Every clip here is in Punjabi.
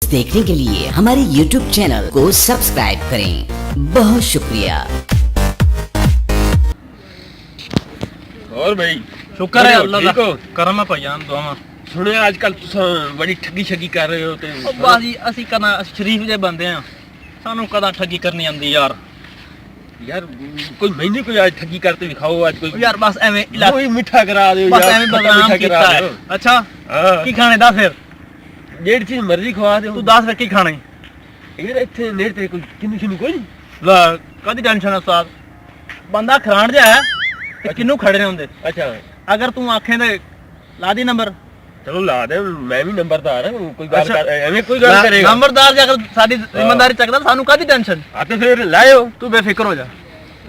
देखने के लिए हमारे YouTube चैनल को सब्सक्राइब करें। बहुत शुक्रिया। और भाई शुक्र है अल्लाह ठीक दा हो? करम है भाईजान दुआवां सुनिया आजकल तुसां बड़ी ठगी कर रहे हो ते ओ बाजी ਅਸੀਂ ਕਦਾਂ ਸ਼ਰੀਫ ਜੇ ਬੰਦੇ ਆ ਸਾਨੂੰ ਕਦਾਂ ਠੱਗੀ ਕਰਨੀ ਆਂਦੀ ਯਾਰ यार कोई महीने कोई आज ठगी करते दिखाओ आज कोई ਯਾਰ ਬਸ ਐਵੇਂ कोई मीठा करा दो ਬਸ यार ਐਵੇਂ खट्टा ਬਦਨਾਮ मीठा ਕੀਤਾ करा ਹੈ दो ਅੱਛਾ हां ਕੀ ਖਾਣੇ ਦਾ ਫਿਰ जेड़ चीज मर्जी खवा दो ਤੂੰ ਦੱਸ ਫਿਰ ਕੀ ਖਾਣਾ ਈ? यार इत्थे नेड़ ते कोई किन्नू कोई ਲੈ ਕਾਦੀ ਟੈਨਸ਼ਨ ਹੈ ਉਸਤਾਦ ਬੰਦਾ ਖਰਾਣ ਜਿਹਾ ਹੈ ਤੇ ਕਿੰਨੂੰ ਖੜੇ ਨੇ ਹੁੰਦੇ अच्छा ਅਗਰ ਤੂੰ ਆਖੇ ਤੇ ਲਾ ਦੀ ਨੰਬਰ चलो ला दे मैं भी नंबरदार हूं कोई गल अच्छा। कर एवें कोई गल करेगा ਨੰਬਰਦਾਰ ਜੇ ਅਗਰ ਸਾਡੀ ਜ਼ਿੰਮੇਵਾਰੀ ਚੱਕਦਾ ਸਾਨੂੰ ਕਾਦੀ ਟੈਨਸ਼ਨ आ तो फिर लायो ਤੂੰ ਬੇਫਿਕਰ ਹੋ ਜਾ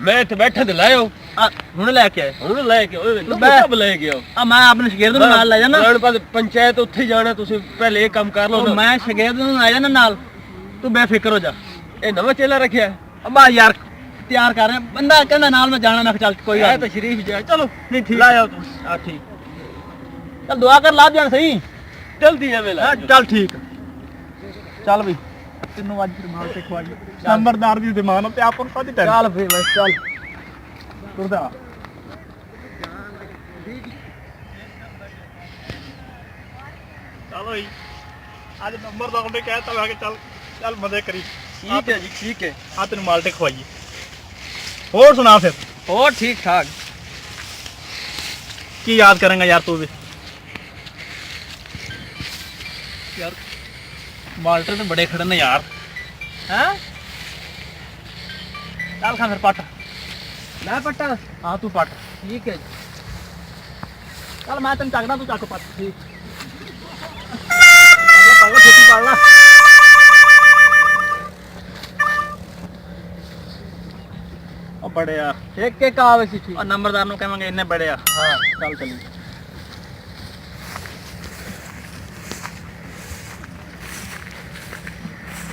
मैं इत्थे बैठा ते लायो ਆ ਹੁਣ ਲੈ ਕੇ ਆਏ ਹੁਣ ਲੈ ਕੇ ਓਏ मैं- ਕਬ ਲੈ ਕੇ ਆਓ ਆ ਮੈਂ ਆਪਣੇ ਸ਼ਗਿਰਦ ਨੂੰ ਨਾਲ ਲੈ ਜਾਣਾ ਲੈਣ ਬਾਅਦ ਪੰਚਾਇਤ ਉੱਥੇ ਜਾਣਾ ਤੁਸੀਂ ਪਹਿਲੇ ਇਹ ਕੰਮ ਕਰ ਲਓ ਉਹ ਨਾ। ਮੈਂ ਸ਼ਗਿਰਦ ਨੂੰ ਲੈ ਜਾਣਾ ਨਾਲ ਤੂੰ ਬੇਫਿਕਰ ਹੋ ਜਾ ਇਹ ਨਵਾਂ ਚੇਲਾ ਰੱਖਿਆ ਅੱਬਾ ਯਾਰ ਤਿਆਰ ਕਰ ਰਿਹਾ ਬੰਦਾ ਕਹਿੰਦਾ ਨਾਲ ਮੈਂ ਜਾਣਾ ਮੈਂ ਕਿਹਾ ਚੱਲ ਕੋਈ ਇਹ ਗੱਲ ਤਾਂ ਸ਼ਰੀਫ ਜਾ ਚਲੋ ਨਹੀਂ ਠੀਕ ਲਾਇਆ ਤੂੰ ਆ ਠੀਕ ਚੱਲ ਦੁਆ ਕਰ ਲਾ ਜਾਣ ਸਹੀ ਜਲਦੀ ਐਵੇਂ ਲਾ ਹਾਂ ਚੱਲ ਠੀਕ ਚੱਲ ਬਈ ਤੈਨੂੰ ਅੱਜ ਫਿਰ ਮਾਲ ਤੇ ਖਵਾਈ ਨੰਬਰਦਾਰ ਦੀ ਜ਼ਮਾਨਤ ਤੇ ਆਪਾਂ ਨੂੰ ਕਾਹਦੀ ਟੈਨਸ਼ਨ ਚੱਲ ਫੇਰ ਬਸ ਚੱਲ ਤੁਰਦਾ ਚਲੋ ਜੀ ਅੱਜ ਨੰਬਰਦਾਰ ਨੇ ਕਹਿਤਾ ਮੈਂ ਕਿ ਚੱਲ ਚੱਲ ਮਜ਼ੇ ਕਰੀ ਠੀਕ ਹੈ ਜੀ ਠੀਕ ਹੈ ਆ ਤੈਨੂੰ ਮਾਲ ਤੇ ਖਵਾਈਏ ਹੋਰ ਸੁਣਾ ਫਿਰ ਹੋਰ ਠੀਕ ਠਾਕ ਕੀ ਯਾਦ ਕਰਾਂਗਾ ਯਾਰ ਤੂੰ ਵੀ ਯਾਰ ਮਾਲਟਰ ਤੇ ਬੜੇ ਖੜੇ ਨੇ ਯਾਰ ਹੈਂ ਚੱਲ ਖਾ ਫਿਰ ਪੱਟ ਮੈਂ ਪੱਟਾ ਹਾਂ ਤੂੰ ਪੱਟ ਠੀਕ ਹੈ ਜੀ ਚੱਲ ਮੈਂ ਤੈਨੂੰ ਚੱਕਦਾ ਤੂੰ ਚੱਕ ਪੱਟ ਠੀਕ ਪੜ ਲਾ ਛੇਤੀ ਪੜ ਲਾ ਉਹ ਬੜੇ ਆ ਇੱਕ ਇੱਕ ਆਵੇ ਸੀ ਠੀਕ ਉਹ ਨੰਬਰਦਾਰ ਨੂੰ ਕਹਾਂਗੇ ਇੰਨੇ ਬੜੇ ਆ ਹਾਂ ਚੱਲ ਚੱਲੀ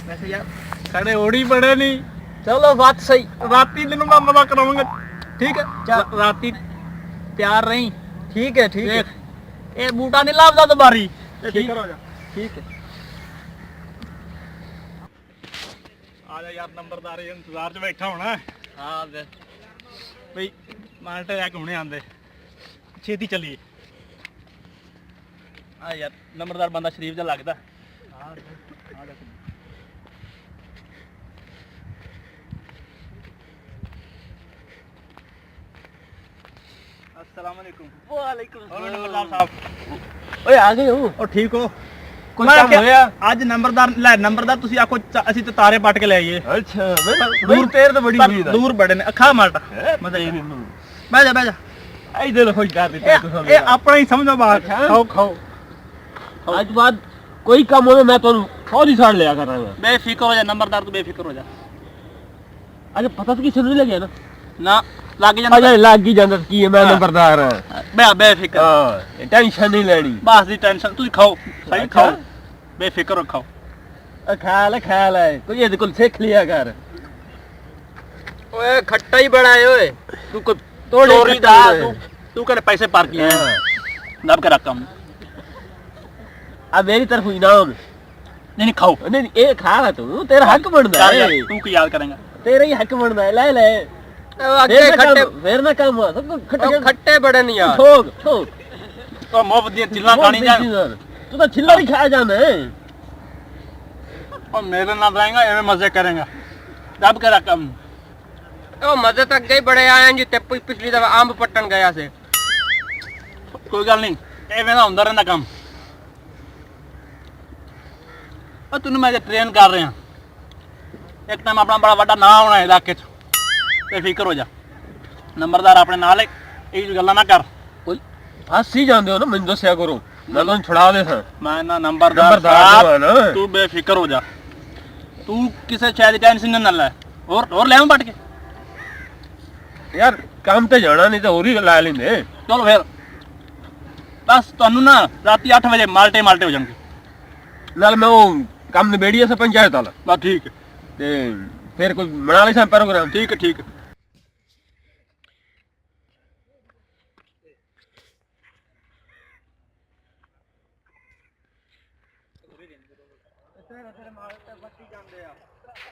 ਵੈਸੇ ਯਾਰ ਖੜੇ ਓੜੀ ਬੜੇ ਨਹੀਂ ਚਲੋ ਬਾਤ ਸਹੀ ਰਾਤੀ ਤੈਨੂੰ ਮੈਂ ਮਜ਼ਾ ਕਰਾਵਾਂਗਾ ਠੀਕ ਹੈ ਚੱਲ। ਰਾਤੀ ਤਿਆਰ ਰਹੀਂ ਠੀਕ ਹੈ ਠੀਕ ਹੈ ਦੇਖ ਇਹ ਬੂਟਾ ਨਹੀਂ ਲੱਭਦਾ ਦੁਬਾਰੀ ਤੇ ਠੀਕ। ਹੋ ਜਾ ਠੀਕ ਹੈ ਆ ਜਾ ਯਾਰ ਨੰਬਰਦਾਰ ਇਹ ਇੰਤਜ਼ਾਰ 'ਚ ਬੈਠਾ ਹੋਣਾ ਹਾਂ ਦੇ ਬਈ ਮਾਲਟੇ ਆ ਕੇ ਹੁਣੇ ਆਂਦੇ ਛੇਤੀ ਚੱਲੀਏ ਆ ਯਾਰ ਨੰਬਰਦਾਰ ਬੰਦਾ ਸ਼ਰੀਫ ਜਿਹਾ ਲੱਗਦਾ ਆ ਜਾ अस्सलाम वालेकुम ਵਾਲੇਕੁਮ और नंबरदार साहब ਓਏ ਆ ਗਏ ਹੋ और ठीक हो ਕੋਈ ਮੈਂ ਕੰਮ ਕਿਹਾ, ਹੋਇਆ? ਅੱਜ ਨੰਬਰਦਾਰ ਤੁਸੀਂ ਆਖੋ ਅਸੀਂ ਤੇ ਤਾਰੇ ਪੱਟ ਕੇ ਲੈ ਆਈਏ ਅੱਛਾ ਦੂਰ ਤੇਰ ਤਾਂ ਬੜੀ ਪਰ ਉਮੀਦ ਹੈ ਦੂਰ ਬੜੇ ਨੇ ਅੱਖਾਂ ਮਾਰਟ ਮਤਲਬ ਬਹਿ ਜਾ ਆਈ ਦਿਲ ਖੁਸ਼ ਕਰ ਦਿੱਤਾ ਤੁਸੀਂ ਇਹ ਆਪਣਾ ਹੀ ਸਮਝੋ ਬਾਤ ਅੱਛਾ। ਖਾਓ ਖਾਓ ਅੱਜ ਬਾਅਦ ਕੋਈ ਕੰਮ ਹੋਵੇ ਮੈਂ ਤੁਹਾਨੂੰ ਖੁਦ ਹੀ ਸਾੜ ਲਿਆ ਕਰਾਂਗਾ ਬੇਫਿਕਰ ਹੋ ਜਾ ਨੰਬਰਦਾਰ ਤੂੰ ਬੇਫਿਕਰ ਹੋ ਜਾ ਅੱਜ ਪਤਾ ਤਾਂ ਕਿਸੇ ਨੂੰ ਨਹੀਂ ਲੱਗਿਆ ਨਾ ਨਾ ਲੱਗ ਜਾਂਦਾ ਅਜਾ ਲੱਗ ਹੀ ਜਾਂਦਾ ਕੀ ਹੈ ਮੈਂ ਹਾਂ। ਨੰਬਰਦਾਰ ਹਾਂ ਬੇਫਿਕਰ ਹਾਂ ਟੈਨਸ਼ਨ ਨਹੀਂ ਲੈਣੀ ਬਸ ਦੀ ਟੈਨਸ਼ਨ ਤੁਸੀਂ ਖਾਓ ਸਹੀ ਅੱਛਾ। ਖਾਓ ਬੇਫਿਕਰ ਹੋ ਖਾਓ ਖਿਆਲ ਹੈ ਕੋਈ ਇਹਦੇ ਕੋਲ ਸਿੱਖ ਲਿਆ ਕਰ ਓਏ ਖੱਟਾ ਹੀ ਬੜਾ ਏ ਓਏ ਤੂੰ ਕੋਈ ਤੋੜੇ ਚੋਰੀ ਦਾ ਖੱਟੇ ਹੋਏ। ਤੂੰ ਕਹਿੰਦੇ ਪੈਸੇ ਪਾਰ ਕੀਏ ਨਬ ਕੇ ਰਕਮ ਆ ਮੇਰੀ ਤਰਫ ਇਨਾਮ ਨਹੀਂ ਖਾਓ ਨਹੀਂ ਨਹੀਂ, ਇਹ ਖਾ ਲੈ ਤੂੰ ਤੇਰਾ ਹੱਕ ਬਣਦਾ ਚੱਲ ਹੈ ਯਾਰ, ਤੂੰ ਕੀ ਯਾਦ ਕਰੇਗਾ ਤੇਰਾ ਹੀ ਹੱਕ ਬਣਦਾ ਹੈ ਲੈ ਲੈ ਉਹ ਅੱਗੇ ਖੱਟੇ ਫੇਰ ਨਾ ਕੰਮ ਆ ਸਭ ਉਹ ਖੱਟੇ ਖੱਟੇ ਬੜੇ ਨਹੀਂ ਯਾਰ ਠੋਕ ਠੋਕ ਤੂੰ ਮੁਫਤ ਦੀਆਂ ਚਿੱਲਾਂ ਖਾਣੀ ਜਾ ਤੂੰ ਤਾਂ ਛਿੱਲੜ ਹੀ ਖਾ ਜਾਣਾ ਹੈ और मेरे नाल रहेगा एवं मजे करेगा दब के रकम ਉਹ ਮਜ਼ੇ ਤੱਕ ਗਏ ਬੜੇ ਆਏ ਜੀ ਤੇ ਪਿਛਲੀ ਦਫਾ ਅੰਬ ਪੱਟਣ ਗਿਆ ਸੀ कोई गल नहीं एवं ਦਾ ਹੁੰਦਾ ਰਹਿੰਦਾ ਕੰਮ ਉਹ ਤੈਨੂੰ ਮੈਂ ਟ੍ਰੇਨ ਕਰ ਰਿਹਾ ਇੱਕ ਟਾਈਮ ਆਪਣਾ ਬੜਾ ਵੱਡਾ ਨਾਂ ਹੋਣਾ ਇਲਾਕੇ 'ਚ ਤੇ ਫਿਕਰ ਹੋ ਜਾ ਨੰਬਰਦਾਰ ਆਪਣੇ ਨਾਲ ਹੈ ਇਹ ਗੱਲਾਂ ਨਾ ਕਰ ਕੋਈ ਹੱਸ ਹੀ ਜਾਂਦੇ ਹੋ ਨਾ ਮੈਨੂੰ ਦੱਸਿਆ ਕਰੋ ਮੈਂ ਤੁਹਾਨੂੰ ਛੁਡਾ ਦੇ ਸਾਂ ਮੈਂ ਨਾ ਨੰਬਰਦਾਰ ਨੰਬਰਦਾਰ ਸਾਹਿਬ, ਨਾ ਤੂੰ ਬੇਫਿਕਰ ਹੋ ਜਾ ਤੂੰ ਕਿਸੇ ਸ਼ਾਇਦ ਦੀ ਟੈਨਸ਼ਨ ਨਾ ਲੈ ਹੋਰ ਲੈ ਆਵਾਂ ਪਟ ਕੇ ਯਾਰ ਕੰਮ ਤੇ ਜਾਣਾ ਨਹੀਂ ਤਾਂ ਹੋਰ ਹੀ ਲਾ ਲੈਂਦੇ ਚਲੋ ਫਿਰ ਬਸ ਤੁਹਾਨੂੰ ਨਾ ਰਾਤੀ 8 ਵਜੇ ਮਾਲਟੇ ਹੋ ਜਾਣਗੇ ਨਾਲ ਮੈਂ ਉਹ ਕੰਮ ਨਿਬੇੜੀਏ ਸੇ ਪੰਚਾਇਤ ਵਾਲਾ ਬਸ ਠੀਕ ਹੈ ਤੇ ਫਿਰ ਕੋਈ ਬਣਾ ਲਈ ਸਾਂ ਪ੍ਰੋਗਰਾਮ ਠੀਕ ਹੈ ਠੀਕ ਹੈ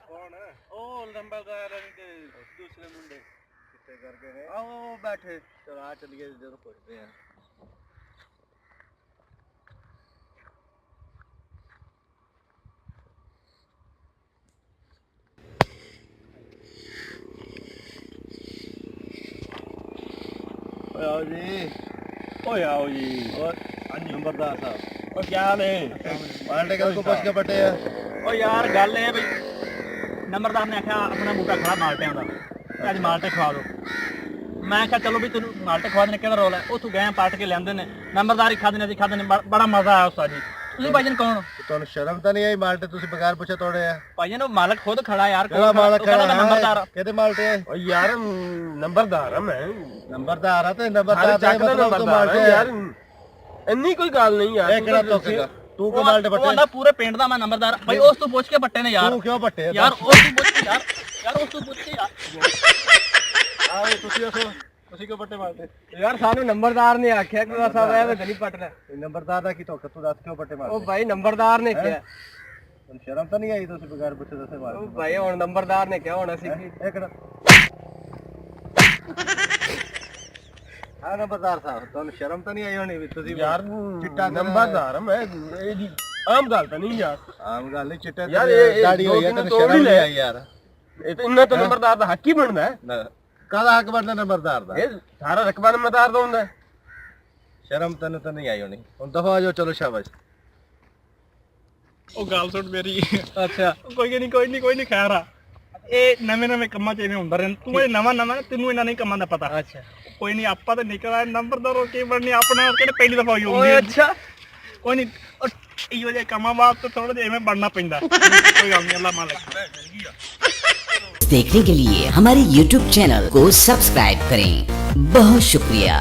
ਕੌਣ ਉਹ ਨੰਬਰਦਾਰ ਤੇ ਦੂਸਰੇ ਮੁੰਡੇ ਕਿੱਥੇ ਕਰਕੇ ਨੇ ਆਓ ਬੈਠੇ ਚਲ ਆ ਚੱਲੀਏ ਜਦੋਂ ਪੁੱਛਦੇ ਆ ਆਓ ਜੀ ਓਏ ਆਓ ਜੀ ਹੋਰ ਨੰਬਰਦਾਰ ਸਾਹਿਬ ਉਹ ਕੀ ਹਾਲ ਹੈ ਮਾਲਟੇ ਕੋ ਪੁੱਛ ਕੇ ਬਟੇ ਆ ਓ ਯਾਰ ਗੱਲ ਇਹ ਬਈ ਨੰਬਰਦਾਰ ਨੇ ਆਖਿਆ ਆਪਣਾ ਬੂਟਾ ਖੜਾ ਮਾਲਟਿਆਂ ਦਾ ਤੇ ਅੱਜ ਮਾਲਟੇ ਖਵਾ ਦਿਓ ਮੈਂ ਕਿਹਾ ਚਲੋ ਵੀ ਤੈਨੂੰ ਮਾਲਟੇ ਖਵਾ ਦੇਣੇ ਕਿਹਦਾ ਰੋਲ ਹੈ ਉੱਥੋਂ ਗਏ ਪਾਟ ਕੇ ਲਿਆਂਦੇ ਨੇ ਨੰਬਰਦਾਰ ਹੀ ਖਾਦੇ ਨੇ ਅਸੀਂ ਖਾਦੇ ਨੇ ਬੜਾ ਮਜ਼ਾ ਆਇਆ ਉਸਤਾਦ ਜੀ ਤੁਸੀਂ ਭਾਈਜਨ ਕੌਣ ਤੁਹਾਨੂੰ ਸ਼ਰਮ ਤਾਂ ਨਹੀਂ ਆਈ ਮਾਲਟੇ ਤੁਸੀਂ ਬਗੈਰ ਪੁੱਛੇ ਤੋੜੇ ਆ ਭਾਈਜਨ ਉਹ ਮਾਲਕ ਖੁਦ ਖੜਾ ਯਾਰ ਕਿਹੜਾ ਮਾਲਕ ਖੜਾ ਨੰਬਰਦਾਰ ਕਿਹਦੇ ਮਾਲਟੇ ਆ ਓ ਯਾਰ ਨੰਬਰਦਾਰ ਆ ਮੈਂ ਨੰਬਰਦਾਰ ਆ ਤੇ ਨੰਬਰਦਾਰ ਦਾ ਚੱਕ ਦਾ ਮਤਲਬ ਤੋਂ ਨੰਬਰਦਾਰ ਮਾਲਟੇ ਯਾਰ ਇੰਨੀ ਕੋਈ ਗੱਲ ਨਹੀਂ ਯਾਰ ਇਹ ਕਿਹੜਾ ਤੋਕੇਗਾ ਤੂੰ ਕੋ ਮਾਲਟੇ ਉਹ ਬੱਟੇ ਆਂਦਾ ਪੂਰੇ ਪਿੰਡ ਦਾ ਮੈਂ ਨੰਬਰਦਾਰ ਭਾਈ ਉਸ ਤੋਂ ਪੁੱਛ ਕੇ ਬੱਟੇ ਨੇ ਯਾਰ ਤੂੰ ਕਿਉਂ ਬੱਟੇ ਯਾਰ ਉਸ ਤੋਂ ਪੁੱਛ ਕੇ ਯਾਰ ਉਸ ਤੋਂ ਪੁੱਛ ਕੇ ਯਾਰ ਆਏ ਤੁਸੀਂ ਦੱਸੋ ਤੁਸੀਂ ਕਿਉਂ ਬੱਟੇ ਮਾਲਟੇ ਯਾਰ ਸਾਨੂੰ ਨੰਬਰਦਾਰ ਨੇ ਆਖਿਆ ਕਿ ਸਾਹਿਬ ਐਵੇਂ ਨਹੀਂ ਪਟਣਾ ਨੰਬਰਦਾਰ ਦਾ ਕੀ ਤੋਕਾ ਤੂੰ ਦੱਸ ਕਿਉਂ ਬੱਟੇ ਮਾਲਟੇ ਉਹ ਭਾਈ ਨੰਬਰਦਾਰ ਨੇ ਕਿਹਾ ਤੁਹਾਨੂੰ ਸ਼ਰਮ ਤਾਂ ਨਹੀਂ ਆਈ ਤੁਸੀਂ ਬਗੈਰ ਪੁੱਛੇ ਦੱਸੇ ਉਹ ਮਾਲਟੇ ਭਾਈ ਹੁਣ ਨੰਬਰਦਾਰ ਨੇ ਕਿਹਾ ਹੁਣ ਅਸੀਂ ਕੀ ਇਹ ਕਿਹੜਾ ਹਾਂ ਨੰਬਰਦਾਰ ਸਾਹਿਬ ਤੁਹਾਨੂੰ ਸ਼ਰਮ ਤਾਂ ਨਹੀਂ ਆਈ ਹੋਣੀ ਵੀ ਤੁਸੀਂ ਯਾਰ ਚਿੱਟਾ ਨੰਬਰਦਾਰ ਮੈਂ ਇਹਦੀ ਆਮ ਗੱਲ ਤਾਂ ਨਹੀਂ ਯਾਰ ਆਮ ਗੱਲ ਨਹੀਂ ਚਿੱਟਾ ਯਾਰ ਇਹ ਦਾੜੀ ਹੋਈ ਹੈ ਦੋ ਦਿਨ ਤੈਨੂੰ ਤੋੜ ਹੀ ਸ਼ਰਮ ਨਹੀਂ ਲੈ। ਆਈ ਯਾਰ ਇਹ ਤਾਂ ਇੰਨਾ ਤਾਂ ਨੰਬਰਦਾਰ ਦਾ ਹੱਕ ਹੀ ਬਣਦਾ ਹੈ ਕਾਹਦਾ ਹੱਕ ਬਣਦਾ ਨੰਬਰਦਾਰ ਦਾ ਇਹ ਸਾਰਾ ਰਕਬਾ ਨੰਬਰਦਾਰ ਦਾ ਹੁੰਦਾ ਹੈ। ਸ਼ਰਮ ਤੈਨੂੰ ਤਾਂ ਨਹੀਂ ਆਈ ਹੋਣੀ ਹੁਣ ਦਫਾ ਹੋ ਜਾਓ ਚਲੋ ਸ਼ਾਬਾਸ਼ ਉਹ ਗੱਲ ਸੁਣ ਮੇਰੀ ਅੱਛਾ ਕੋਈ ਨਹੀਂ ਖੈਰ ਆ ਇਹ ਨਵੇਂ ਕੰਮਾਂ 'ਚ ਐਵੇਂ ਹੁੰਦਾ ਰਹਿੰਦਾ ਤੂੰ ਇਹ ਨਵਾਂ ਤੈਨੂੰ ਇਹਨਾਂ ਨਹੀਂ ਕੰਮਾਂ ਦਾ ਪਤਾ ਅੱਛਾ ਕੋਈ ਨਹੀਂ ਆਪਾਂ ਤਾਂ ਨਿਕਲ ਆਏ ਨੰਬਰਦਾਰ ਹੋ ਕੇ ਬਣਨੀ ਆਪਣੇ ਕਿਹੜੇ ਪਹਿਲੀ ਦਫਾ ਹੋਈ ਹੁੰਦੀ ਅੱਛਾ ਕੋਈ ਨਹੀਂ ਇਹੋ ਜਿਹੇ ਕੰਮਾਂ ਵਾਸਤੇ ਥੋੜਾ ਜਿਹਾ ਐਵੇਂ ਬਣਨਾ ਪੈਂਦਾ ਕੋਈ ਗੱਲ ਨਹੀਂ ਅੱਲਾ ਮਾਲਕ देखने के लिए हमारे YouTube चैनल को सब्सक्राइब करें। बहुत शुक्रिया।